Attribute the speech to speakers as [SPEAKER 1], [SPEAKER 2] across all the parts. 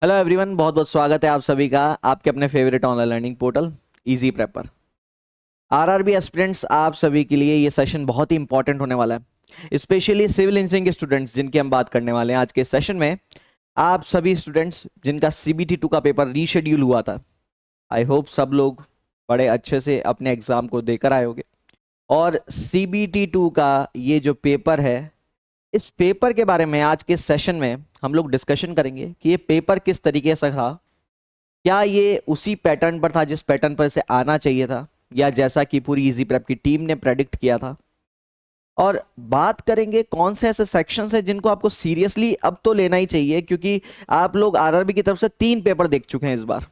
[SPEAKER 1] Hello everyone, बहुत बहुत स्वागत है आप सभी का आपके अपने favourite online learning portal easy prep पर। आरआरबी एस्पिरेंट्स, आप सभी के लिए ये सेशन बहुत ही इंपॉर्टेंट होने वाला है, स्पेशली सिविल इंजीनियरिंग के स्टूडेंट्स जिनकी हम बात करने वाले हैं आज के सेशन में। आप सभी स्टूडेंट्स जिनका सीबीटी 2 का पेपर रीशेड्यूल हुआ था, आई होप सब लोग बड़े अच्छे से अपने एग्जाम को देकर आए होंगे। और सीबीटी 2 का ये जो पेपर है, इस पेपर के बारे में आज के सेशन में हम लोग डिस्कशन करेंगे कि ये पेपर किस तरीके से था। क्या ये उसी पैटर्न पर था जिस पैटर्न पर इसे आना चाहिए था, या जैसा कि पूरी इजी प्रेप की टीम ने प्रेडिक्ट किया था। और बात करेंगे कौन से ऐसे सेक्शंस हैं जिनको आपको सीरियसली अब तो लेना ही चाहिए, क्योंकि आप लोग आरआरबी की तरफ से 3 पेपर देख चुके हैं इस बार।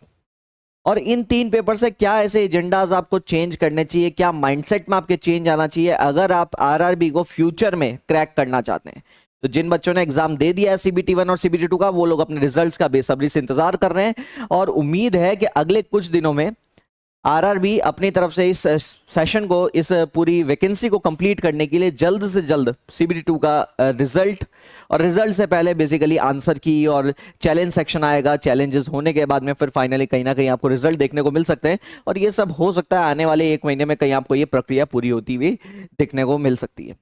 [SPEAKER 1] और इन 3 पेपर से क्या ऐसे एजेंडाज आपको चेंज करने चाहिए, क्या माइंडसेट में आपके चेंज आना चाहिए अगर आप आरआरबी को फ्यूचर में क्रैक करना चाहते हैं। तो जिन बच्चों ने एग्जाम दे दिया है सीबीटी 1 और सीबीटी 2 का, वो लोग अपने रिजल्ट्स का बेसब्री से इंतजार कर रहे हैं और उम्मीद है कि अगले कुछ दिनों में आरआरबी अपनी तरफ से इस सेशन को, इस पूरी वैकेंसी को कंप्लीट करने के लिए जल्द से जल्द सीबीटी 2 का रिजल्ट, और रिजल्ट से पहले बेसिकली आंसर की और चैलेंज सेक्शन आएगा। चैलेंजेस होने के बाद में फिर फाइनली कहीं ना कहीं आपको रिजल्ट देखने को मिल सकते हैं, और ये सब हो सकता है आने वाले 1 महीने में कहीं आपको ये प्रक्रिया पूरी होती हुई देखने को मिल सकती है।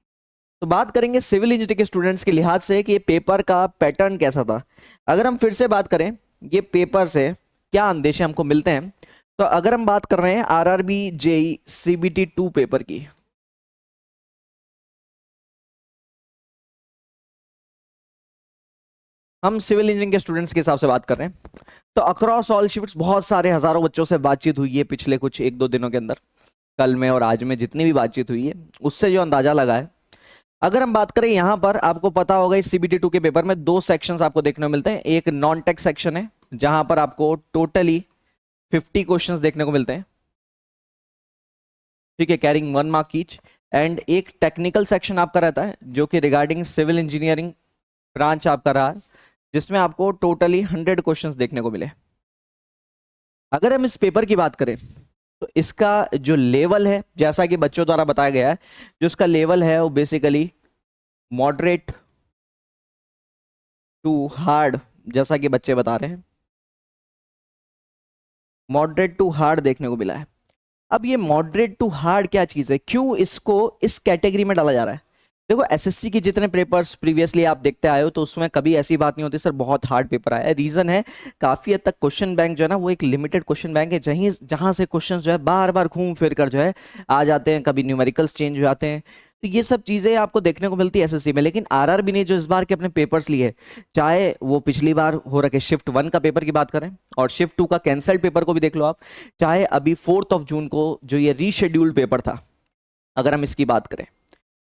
[SPEAKER 1] तो बात करेंगे सिविल इंजीनियरिंग के स्टूडेंट्स के लिहाज से कि ये पेपर का पैटर्न कैसा था। अगर हम फिर से बात करें ये पेपर से क्या अंदेशे हमको मिलते हैं, तो अगर हम बात कर रहे हैं आरआरबी जेई सीबीटी 2 पेपर की, हम सिविल इंजीनियरिंग के स्टूडेंट्स के हिसाब से बात कर रहे हैं, तो अक्रॉस ऑल शिफ्ट्स बहुत सारे हजारों बच्चों से बातचीत हुई है पिछले कुछ 1-2 दिनों के अंदर। कल में और आज में जितनी भी बातचीत हुई है उससे जो अंदाजा लगा है, अगर हम बात करें यहां पर आपको पता होगा इस सीबीटी 2 के पेपर में 2 सेक्शंस आपको देखने को मिलते हैं। एक नॉन टेक्स्ट सेक्शन है जहां पर आपको टोटली 50 क्वेश्चंस देखने को मिलते हैं, ठीक है, कैरिंग 1 मार्क ईच। एंड एक टेक्निकल सेक्शन आपका रहता है जो कि रिगार्डिंग सिविल इंजीनियरिंग ब्रांच आपका रहा है, जिसमें आपको टोटली 100 क्वेश्चंस देखने को मिले। अगर हम इस पेपर की बात करें तो इसका जो लेवल है, जैसा कि बच्चों द्वारा बताया गया है, जो इसका लेवल है वो बेसिकली मॉडरेट टू हार्ड, जैसा कि बच्चे बता रहे हैं, मॉडरेट टू हार्ड देखने को मिला है। अब ये मॉडरेट टू हार्ड क्या चीज है, क्यों इसको इस कैटेगरी में डाला जा रहा है? देखो, एसएससी के जितने पेपर्स प्रीवियसली आप देखते आए हो तो उसमें कभी ऐसी बात नहीं होती सर बहुत हार्ड पेपर आया है। रीजन है काफी हद तक क्वेश्चन बैंक जो है ना, वो एक लिमिटेड क्वेश्चन बैंक है, जहां से क्वेश्चन जो है बार बार घूम फिर कर जो है आ जाते हैं, कभी न्यूमेरिकल्स चेंज हो जाते हैं। तो ये सब चीजें आपको देखने को मिलती है एसएससी में। लेकिन आरआरबी ने जो इस बार के अपने पेपर्स लिए, चाहे वो पिछली बार हो रखे शिफ्ट 1 का पेपर की बात करें और शिफ्ट 2 का कैंसल्ड पेपर को भी देख लो आप, चाहे अभी 4 जून को जो ये रीशेड्यूल्ड पेपर था, अगर हम इसकी बात करें,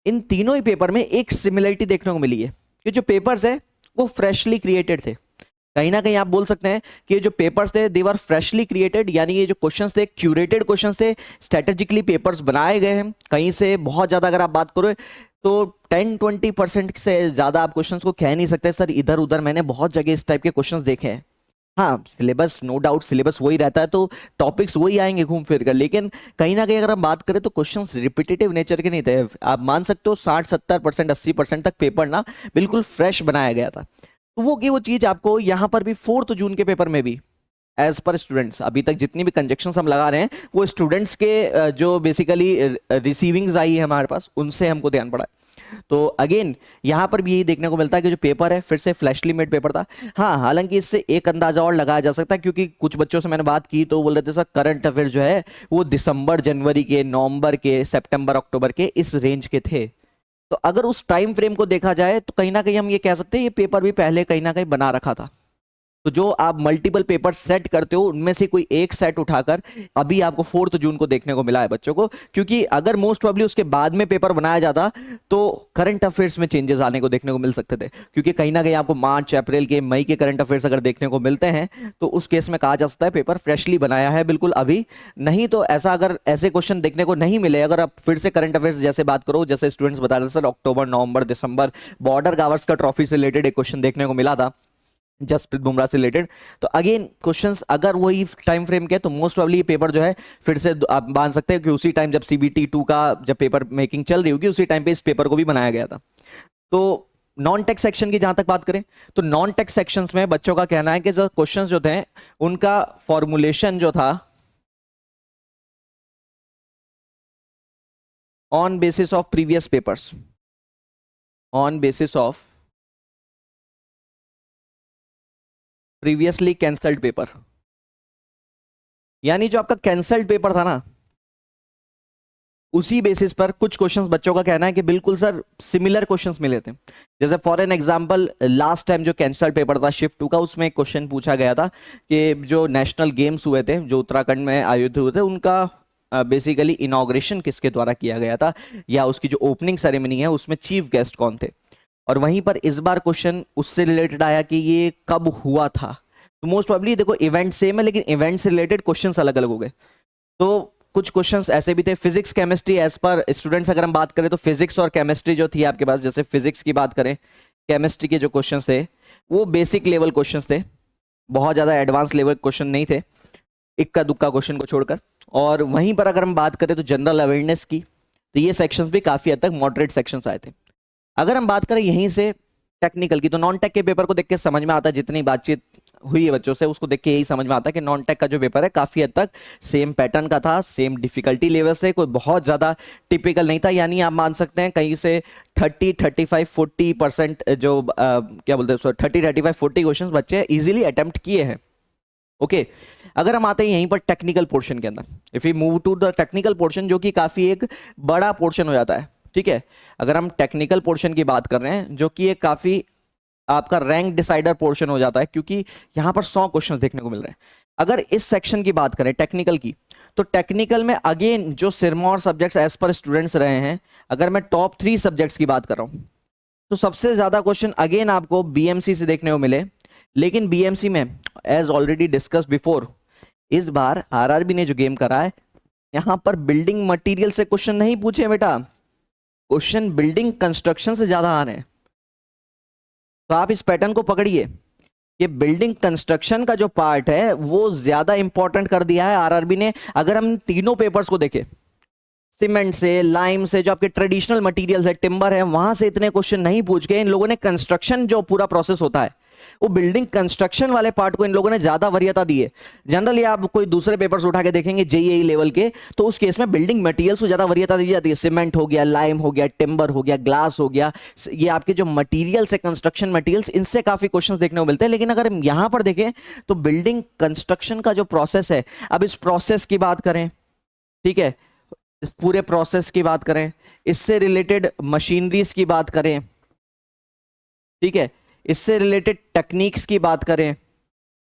[SPEAKER 1] इन तीनों ही पेपर में एक सिमिलरिटी देखने को मिली है कि जो पेपर्स है वो फ्रेशली क्रिएटेड थे। कहीं ना कहीं आप बोल सकते हैं कि ये जो पेपर्स थे दे वर फ्रेशली क्रिएटेड, यानी ये जो क्वेश्चंस थे क्यूरेटेड क्वेश्चंस थे, स्ट्रेटेजिकली पेपर्स बनाए गए हैं। कहीं से बहुत ज्यादा अगर आप बात करो तो 10-20% से ज्यादा आप क्वेश्चंस को कह नहीं सकते सर इधर उधर। मैंने बहुत जगह इस टाइप के क्वेश्चंस देखे हैं। हाँ, सिलेबस नो डाउट सिलेबस वही रहता है, तो टॉपिक्स वही आएंगे घूम फिर कर, लेकिन कहीं ना कहीं अगर हम बात करें तो क्वेश्चंस रिपीटेटिव नेचर के नहीं थे। आप मान सकते हो 60-70%, 80% तक पेपर ना बिल्कुल फ्रेश बनाया गया था। तो वो चीज आपको यहाँ पर भी 4 जून के पेपर में भी एज पर स्टूडेंट्स, अभी तक जितनी भी कंजेक्शंस हम लगा रहे हैं वो स्टूडेंट्स के जो बेसिकली रिसीविंग्स आई है हमारे पास, उनसे हमको ध्यान पड़ा है। तो अगेन यहाँ पर भी यही देखने को मिलता है कि जो पेपर है फिर से फ्लैशली मेड पेपर था। हाँ, हालांकि इससे एक अंदाजा और लगाया जा सकता है, क्योंकि कुछ बच्चों से मैंने बात की तो बोल रहे थे सर करंट अफेयर जो है वो दिसंबर जनवरी के, नवंबर के, सितंबर अक्टूबर के इस रेंज के थे। तो अगर उस टाइम फ्रेम को देखा जाए तो कहीं ना कहीं हम ये कह सकते हैं ये पेपर भी पहले कहीं ना कहीं बना रखा था। तो जो आप मल्टीपल पेपर सेट करते हो उनमें से कोई एक सेट उठाकर अभी आपको 4 जून को देखने को मिला है बच्चों को, क्योंकि अगर मोस्ट प्रोबेबली उसके बाद में पेपर बनाया जाता तो करंट अफेयर्स में चेंजेस आने को देखने को मिल सकते थे। क्योंकि कहीं ना कहीं आपको मार्च अप्रैल के, मई के करंट अफेयर्स अगर देखने को मिलते हैं तो उस केस में कहा जा सकता है पेपर फ्रेशली बनाया है बिल्कुल अभी। नहीं तो ऐसा अगर ऐसे क्वेश्चन देखने को नहीं मिले, अगर आप फिर से करंट अफेयर्स जैसे बात करो, जैसे स्टूडेंट्स बता रहे थे सर अक्टूबर, नवंबर, दिसंबर बॉर्डर गावस्कर ट्रॉफी से रिलेटेड एक क्वेश्चन देखने को मिला था, जसप्रीत बुमराह से रिलेटेड। तो अगेन क्वेश्चंस अगर वही टाइम फ्रेम के, तो मोस्ट प्रोबेबली ये पेपर जो है फिर से आप मान सकते हैं कि उसी टाइम जब सीबीटी 2 का जब पेपर मेकिंग चल रही होगी उसी टाइम पे इस पेपर को भी बनाया गया था। तो नॉन टेक्स्ट सेक्शन की जहां तक बात करें तो नॉन टेक्स्ट सेक्शंस में बच्चों का कहना है कि जो क्वेश्चंस जो थे उनका फॉर्मुलेशन जो था on basis of previous papers, on basis of previously cancelled paper, यानी जो आपका कैंसल्ड पेपर था ना उसी बेसिस पर कुछ क्वेश्चंस बच्चों का कहना है कि बिल्कुल सर सिमिलर क्वेश्चंस मिले थे। जैसे for an example last time जो कैंसल्ड पेपर था शिफ्ट 2 का, उसमें एक क्वेश्चन पूछा गया था कि जो नेशनल गेम्स हुए थे जो उत्तराखंड में आयोजित हुए थे उनका बेसिकली इनॉग्रेशन किसके द्वारा किया गया था, या उसकी जो ओपनिंग सेरेमनी है उसमें चीफ गेस्ट कौन थे। और वहीं पर इस बार क्वेश्चन उससे रिलेटेड आया कि ये कब हुआ था। तो मोस्ट प्रॉब्ली देखो इवेंट सेम है लेकिन इवेंट से रिलेटेड क्वेश्चंस अलग अलग हो गए। तो कुछ क्वेश्चंस ऐसे भी थे physics chemistry, as per students अगर हम बात करें तो फिजिक्स और केमिस्ट्री जो थी आपके पास, जैसे फिजिक्स की बात करें, केमिस्ट्री के जो क्वेश्चंस थे वो बेसिक लेवल क्वेश्चंस थे, बहुत ज़्यादा एडवांस लेवल क्वेश्चन नहीं थे, इक्का दुक्का क्वेश्चन को छोड़कर। और वहीं पर अगर हम बात करें तो जनरल अवेयरनेस की, तो ये सेक्शंस भी काफ़ी हद तक मॉडरेट सेक्शंस आए थे। अगर हम बात करें यहीं से टेक्निकल की, तो नॉन टेक के पेपर को देख के समझ में आता है, जितनी बातचीत हुई है बच्चों से उसको देख के यही समझ में आता है कि नॉन टेक का जो पेपर है काफ़ी हद तक सेम पैटर्न का था, सेम डिफिकल्टी लेवल से, कोई बहुत ज़्यादा टिपिकल नहीं था। यानी आप मान सकते हैं कहीं से 30-35-40% जो क्या बोलते हैं 30-35-40 क्वेश्चन बच्चे इजीली अटेम्प्ट किए हैं। ओके अगर हम आते हैं यहीं पर टेक्निकल पोर्शन के अंदर, if you move to the technical portion जो कि काफ़ी एक बड़ा पोर्शन हो जाता है, ठीक है। अगर हम टेक्निकल पोर्शन की बात कर रहे हैं जो कि एक काफ़ी आपका रैंक डिसाइडर पोर्शन हो जाता है, क्योंकि यहां पर 100 क्वेश्चंस देखने को मिल रहे हैं। अगर इस सेक्शन की बात करें टेक्निकल की, तो टेक्निकल में अगेन जो सिरमौर सब्जेक्ट्स एज पर स्टूडेंट्स रहे हैं, अगर मैं टॉप 3 सब्जेक्ट्स की बात कर रहा हूं तो सबसे ज्यादा क्वेश्चन अगेन आपको बीएमसी से देखने को मिले। लेकिन बीएमसी में एज ऑलरेडी डिस्कस बिफोर, इस बार आरआरबी ने जो गेम करा है यहां पर बिल्डिंग मटीरियल से क्वेश्चन नहीं पूछे बेटा, क्वेश्चन बिल्डिंग कंस्ट्रक्शन से ज्यादा आ रहे हैं। तो आप इस पैटर्न को पकड़िए, ये बिल्डिंग कंस्ट्रक्शन का जो पार्ट है वो ज्यादा इंपॉर्टेंट कर दिया है आरआरबी ने। अगर हम तीनों पेपर्स को देखें, सीमेंट से, लाइम से, जो आपके ट्रेडिशनल मटेरियल्स है, टिम्बर है, वहां से इतने क्वेश्चन नहीं पूछ के इन लोगों ने कंस्ट्रक्शन जो पूरा प्रोसेस होता है वो बिल्डिंग कंस्ट्रक्शन वाले पार्ट को इन लोगों ने ज्यादा वरीयता दी है। जनरली आप कोई दूसरे पेपर्स उठा के देखेंगे जेईई लेवल के, तो उस केस में बिल्डिंग मटेरियल्स को ज्यादा वरीयता दी जाती है। सीमेंट हो गया, लाइम हो गया, टिम्बर हो गया, ग्लास हो गया, ये आपके जो मटीरियल्स है कंस्ट्रक्शन मटीरियल्स, इनसे काफी क्वेश्चंस देखने को मिलते हैं। लेकिन अगर हम यहां पर देखें तो बिल्डिंग कंस्ट्रक्शन का जो प्रोसेस है, अब इस प्रोसेस की बात करें, ठीक है, इस पूरे प्रोसेस की बात करें, इससे रिलेटेड मशीनरीज की बात करें, ठीक है, इससे रिलेटेड टेक्निक्स की बात करें,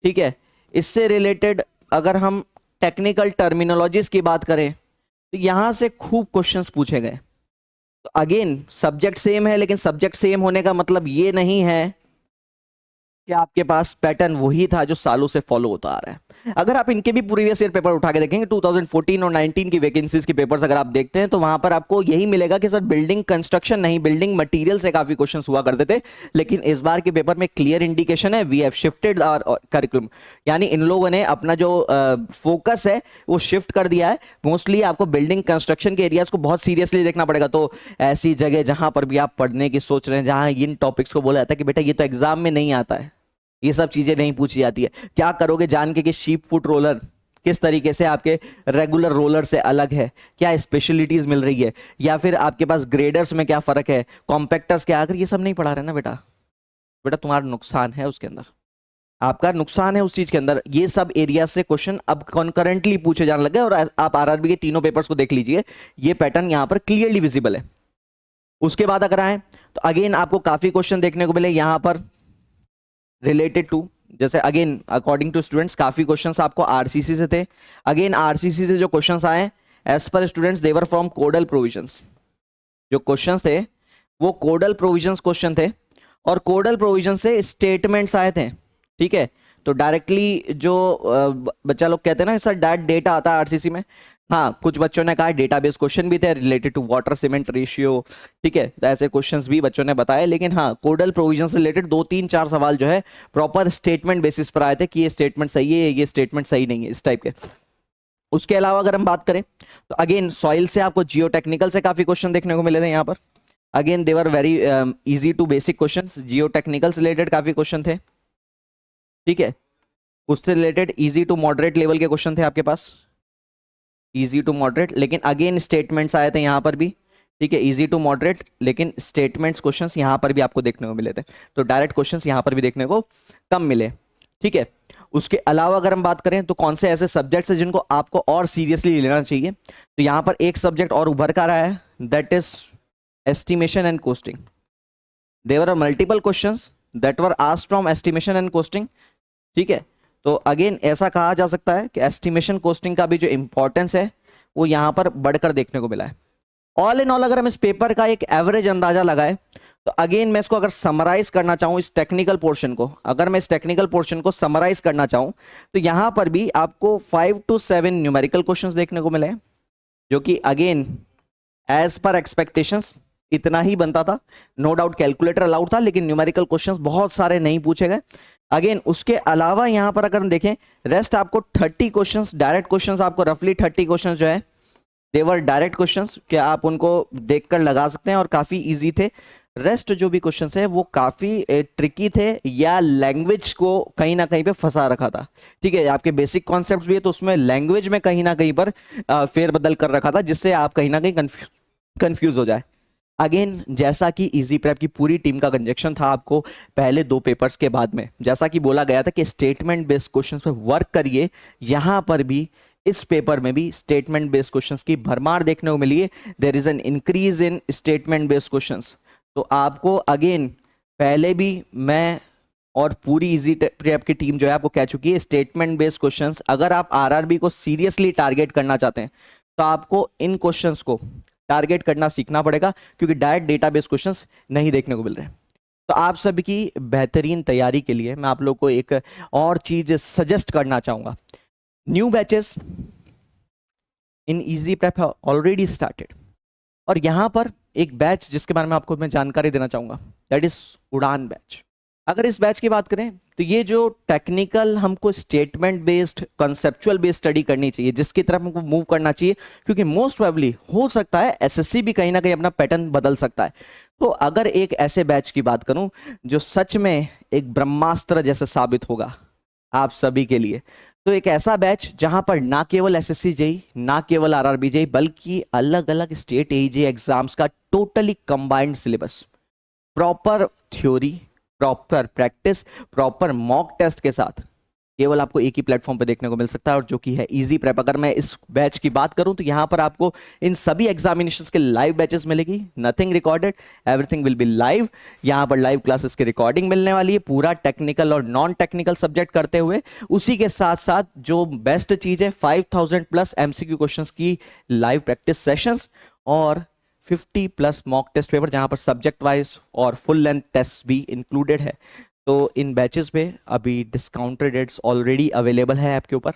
[SPEAKER 1] ठीक है, इससे रिलेटेड अगर हम टेक्निकल टर्मिनोलॉजीज की बात करें, तो यहां से खूब क्वेश्चंस पूछे गए। तो अगेन सब्जेक्ट सेम है, लेकिन सब्जेक्ट सेम होने का मतलब ये नहीं है कि आपके पास पैटर्न वही था जो सालों से फॉलो होता आ रहा है। अगर आप इनके भी प्रीवियस ईयर पेपर उठा के देखेंगे 2014 और 19 की वैकेंसीज के पेपर्स अगर आप देखते हैं तो वहां पर आपको यही मिलेगा कि सर बिल्डिंग कंस्ट्रक्शन नहीं, बिल्डिंग मटेरियल से काफी क्वेश्चंस हुआ करते थे। लेकिन इस बार के पेपर में क्लियर इंडिकेशन है we have shifted our curriculum, यानी इन लोगों ने अपना जो फोकस है वो शिफ्ट कर दिया है। मोस्टली आपको बिल्डिंग कंस्ट्रक्शन के एरियाज को बहुत सीरियसली देखना पड़ेगा। तो ऐसी जगह जहां पर भी आप पढ़ने की सोच रहे हैं, जहां इन टॉपिक्स को बोला जाता है कि बेटा ये तो एग्जाम में नहीं आता है, ये सब चीजें नहीं पूछी जाती है, क्या करोगे जान के कि शीप फुट रोलर किस तरीके से आपके रेगुलर रोलर से अलग है, क्या स्पेशलिटीज मिल रही है, या फिर आपके पास ग्रेडर्स में क्या फर्क है, कॉम्पैक्टर्स क्या, अगर ये सब नहीं पढ़ा रहे ना बेटा, बेटा तुम्हारा नुकसान है उसके अंदर, आपका नुकसान है उस चीज के अंदर। ये सब एरिया से क्वेश्चन अब कॉन्करेंटली पूछे जाने लगे। और आप आरआरबी के तीनों पेपर्स को देख लीजिए, ये पैटर्न यहां पर क्लियरली विजिबल है। उसके बाद अगर आए तो अगेन आपको काफी क्वेश्चन देखने को मिले यहां पर रिलेटेड टू, जैसे अगेन अकॉर्डिंग टू स्टूडेंट्स काफी क्वेश्चंस आपको आरसीसी से थे। अगेन आरसीसी से जो क्वेश्चंस आए as per students they were from codal provisions, जो क्वेश्चंस थे वो कोडल प्रोविजंस क्वेश्चन थे, और कोडल प्रोविजन से स्टेटमेंट्स आए थे, ठीक है। तो डायरेक्टली जो बच्चा लोग कहते हैं ना सर डेटा आता है आरसीसी में, हाँ कुछ बच्चों ने कहा डेटाबेस क्वेश्चन भी थे related to water cement ratio, ठीक है, तो ऐसे क्वेश्चंस भी बच्चों ने बताए। लेकिन हाँ कोडल प्रोविजन से रिलेटेड 2-3-4 सवाल जो है प्रॉपर स्टेटमेंट बेसिस पर आए थे कि ये स्टेटमेंट सही है, ये स्टेटमेंट सही नहीं है, इस टाइप के। उसके अलावा अगर हम बात करें तो अगेन सॉइल से आपको जियो टेक्निकल से काफी क्वेश्चन देखने को मिले थे यहाँ पर। Again they were very easy to basic questions, geotechnical से रिलेटेड काफी क्वेश्चन थे, ठीक है, उससे related easy to moderate level के क्वेश्चन थे आपके पास, इजी टू मॉडरेट, लेकिन अगेन स्टेटमेंट्स आए थे यहाँ पर भी, ठीक है, इजी टू मॉडरेट, लेकिन स्टेटमेंट्स क्वेश्चंस यहाँ पर भी आपको देखने को मिले थे, तो डायरेक्ट क्वेश्चंस यहाँ पर भी देखने को कम मिले, ठीक है। उसके अलावा अगर हम बात करें तो कौन से ऐसे सब्जेक्ट्स हैं जिनको आपको और सीरियसली लेना चाहिए, तो यहाँ पर एक सब्जेक्ट और उभर कर आया है, that is estimation and costing. There are multiple questions that were asked from estimation and costing, ठीक है। तो अगेन ऐसा कहा जा सकता है कि एस्टिमेशन कोस्टिंग का भी जो इंपॉर्टेंस है वो यहाँ पर बढ़कर देखने को मिला है। ऑल इन ऑल अगर हम इस पेपर का एक एवरेज अंदाजा लगाए तो अगेन मैं इसको अगर समराइज करना चाहूं, इस टेक्निकल पोर्शन को, अगर मैं इस टेक्निकल पोर्शन को समराइज करना चाहूं तो यहां पर भी आपको 5 to 7 न्यूमेरिकल क्वेश्चंस देखने को मिले, जो कि अगेन एज पर एक्सपेक्टेशंस इतना ही बनता था, नो डाउट कैलकुलेटर अलाउड था, लेकिन न्यूमेरिकल क्वेश्चंस बहुत सारे नहीं पूछे गए। अगेन उसके अलावा यहां पर अगर हम देखें रेस्ट आपको 30 क्वेश्चंस, डायरेक्ट क्वेश्चंस आपको रफली 30 क्वेश्चंस जो है देवर डायरेक्ट क्वेश्चंस, क्या आप उनको देखकर लगा सकते हैं और काफी इजी थे। रेस्ट जो भी क्वेश्चंस है वो काफी ट्रिकी थे या लैंग्वेज को कहीं ना कहीं पे फंसा रखा था, ठीक है। आपके बेसिक कॉन्सेप्ट्स भी है तो उसमें लैंग्वेज में कहीं ना कहीं पर फेरबदल कर रखा था, जिससे आप कहीं ना कहीं कंफ्यूज हो जाए। अगेन जैसा कि इजी प्रेप की पूरी टीम का कंजक्शन था आपको पहले 2 पेपर्स के बाद में, जैसा कि बोला गया था कि स्टेटमेंट बेस्ड क्वेश्चंस पे वर्क करिए, यहां पर भी इस पेपर में भी स्टेटमेंट बेस्ड क्वेश्चंस की भरमार देखने को मिली है। There is an increase in statement based questions. तो आपको अगेन पहले भी मैं और पूरी इजी प्रेप की टीम जो है आपको कह चुकी है, स्टेटमेंट बेस्ड क्वेश्चंस अगर आप आरआरबी को सीरियसली टारगेट करना चाहते हैं तो आपको इन क्वेश्चंस को टारगेट करना सीखना पड़ेगा, क्योंकि डायरेक्ट डेटाबेस क्वेश्चंस नहीं देखने को मिल रहे हैं। तो आप सबकी बेहतरीन तैयारी के लिए मैं आप लोग को एक और चीज सजेस्ट करना चाहूंगा। New batches in easy prep have already started, और यहां पर एक बैच जिसके बारे में आपको मैं जानकारी देना चाहूंगा, दैट इज उड़ान बैच। अगर इस बैच की बात करें तो ये जो टेक्निकल हमको statement based conceptual based study करनी चाहिए, जिसकी तरफ हमको मूव करना चाहिए, क्योंकि मोस्ट प्रोबेबली हो सकता है एसएससी भी कहीं ना कहीं अपना पैटर्न बदल सकता है। तो अगर एक ऐसे बैच की बात करूं जो सच में एक ब्रह्मास्त्र जैसा साबित होगा आप सभी के लिए, तो एक ऐसा बैच जहां पर ना केवल एसएससी जेई, ना केवल आरआरबी जेई, बल्कि अलग अलग स्टेट एजे एग्जाम्स का totally combined syllabus, proper theory, proper practice, proper mock test के साथ केवल आपको एक ही प्लेटफॉर्म पे देखने को मिल सकता है, और जो कि है इजी प्रेप। अगर मैं इस बैच की बात करूं तो यहां पर आपको इन सभी एग्जामिनेशंस के लाइव बैचेस मिलेगी, nothing recorded, everything will be live. यहां पर लाइव क्लासेस की रिकॉर्डिंग मिलने वाली है, पूरा टेक्निकल और नॉन टेक्निकल सब्जेक्ट करते हुए। उसी के साथ साथ जो बेस्ट चीज है 5000 प्लस एमसीक्यू क्वेश्चंस की लाइव प्रैक्टिस सेशंस और 50 प्लस मॉक टेस्ट पेपर, जहां पर सब्जेक्ट वाइज और फुल लेंथ टेस्ट भी इंक्लूडेड है। तो इन बैचेस पे अभी डिस्काउंटेड रेट्स ऑलरेडी अवेलेबल है ऐप के ऊपर,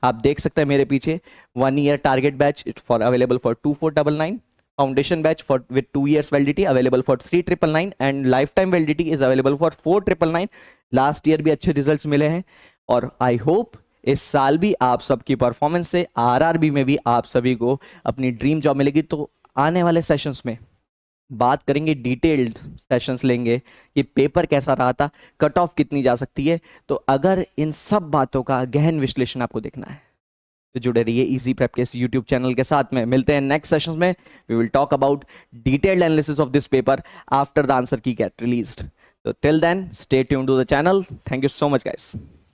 [SPEAKER 1] आप देख सकते हैं मेरे पीछे। 1 year target batch for available for 2499, foundation batch for with 2 years validity available for 3999, and life time validity is available for 4999। Last year भी अच्छे रिजल्ट्स मिले हैं, और आई होप इस साल भी आप सबकी परफॉर्मेंस से आरआरबी में भी आप सभी को अपनी ड्रीम जॉब मिलेगी। तो आने वाले सेशंस में बात करेंगे, डिटेल्ड सेशंस लेंगे कि पेपर कैसा रहा था, कट ऑफ कितनी जा सकती है। तो अगर इन सब बातों का गहन विश्लेषण आपको देखना है तो जुड़े रहिए इजी प्रेप के इस यूट्यूब चैनल के साथ में। मिलते हैं नेक्स्ट सेशंस में, we will talk about detailed analysis of this paper after the answer key get released. तो till then stay tuned to the channel. Thank you so much guys.